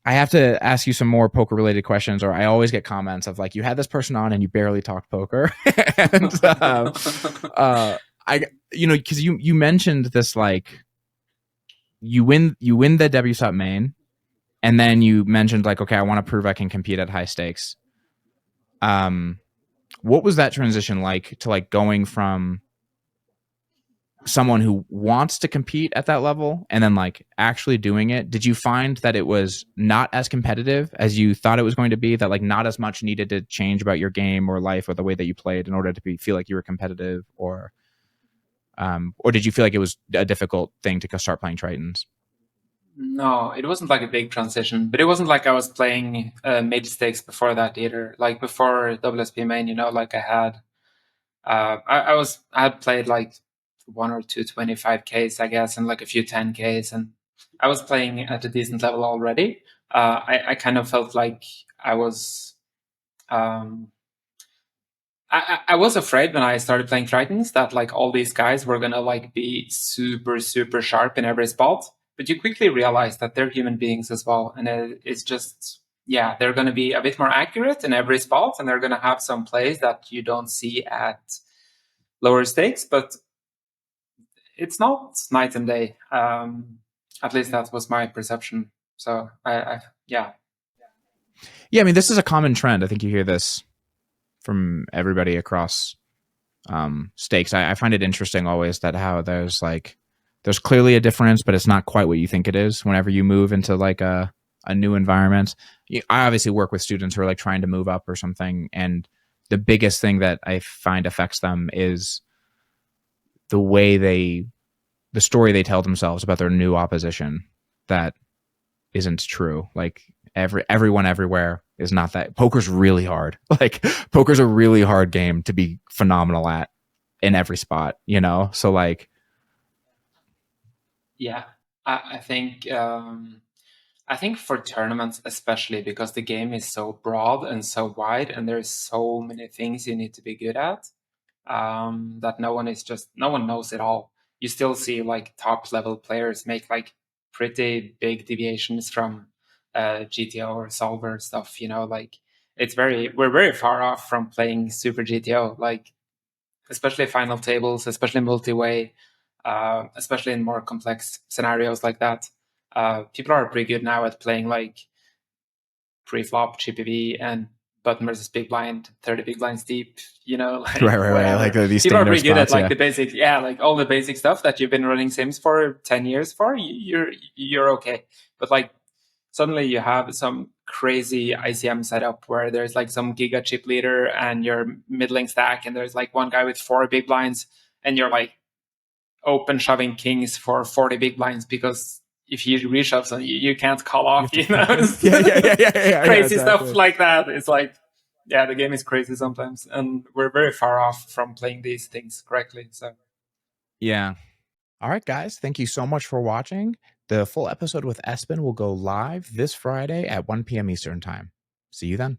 I have to ask you some more poker related questions, or I always get comments of like, you had this person on and you barely talked poker. And uh, I, because you mentioned this, like, you win the WSOP main, and then you mentioned like, okay, I want to prove I can compete at high stakes. Um, what was that transition like to like going from someone who wants to compete at that level and then like actually doing it? Did you find that it was not as competitive as you thought it was going to be, that like not as much needed to change about your game or life or the way that you played in order to feel like you were competitive, or did you feel like it was a difficult thing to start playing Tritons? No, it wasn't like a big transition, but it wasn't like I was playing mid stakes before that either. Like before WSP main, like I had played like one or two 25Ks, I guess, and like a few 10Ks, and I was playing at a decent level already. I kind of felt like I was um, I was afraid when I started playing Tritons that like all these guys were gonna like be super super sharp in every spot, but you quickly realize that they're human beings as well, and it's just yeah, they're gonna be a bit more accurate in every spot, and they're gonna have some plays that you don't see at lower stakes, but it's not night and day. At least that was my perception. So yeah. Yeah, I mean, this is a common trend. I think you hear this from everybody across stakes. I find it interesting always that how there's clearly a difference, but it's not quite what you think it is whenever you move into like a new environment. I obviously work with students who are like trying to move up or something, and the biggest thing that I find affects them is the way the story they tell themselves about their new opposition that isn't true. Like everyone everywhere is not that. Poker's really hard. Like poker's a really hard game to be phenomenal at in every spot, So like, Yeah, I think I think for tournaments especially because the game is so broad and so wide, and there's so many things you need to be good at, that no one knows it all. You still see like top level players make like pretty big deviations from GTO or solver stuff. Like we're very far off from playing super GTO. Like especially final tables, especially multi-way, especially in more complex scenarios like that. People are pretty good now at playing like pre-flop GPV and button versus big blind, 30 big blinds deep, like right. Like whatever. these People are standard pretty good at spots. like Yeah. the basic, yeah, like all the basic stuff that you've been running sims for 10 years for, you're okay. But like suddenly you have some crazy ICM setup where there's like some giga chip leader and your middling stack, and there's like one guy with 4 big blinds, and you're like open shoving kings for 40 big blinds because if he reshoves them, you can't call You off, have to yeah, yeah, crazy stuff exactly. like that. It's like, yeah, the game is crazy sometimes, and we're very far off from playing these things correctly. So, Yeah. All right, guys. Thank you so much for watching. The full episode with Espen will go live this Friday at 1 p.m. Eastern time. See you then.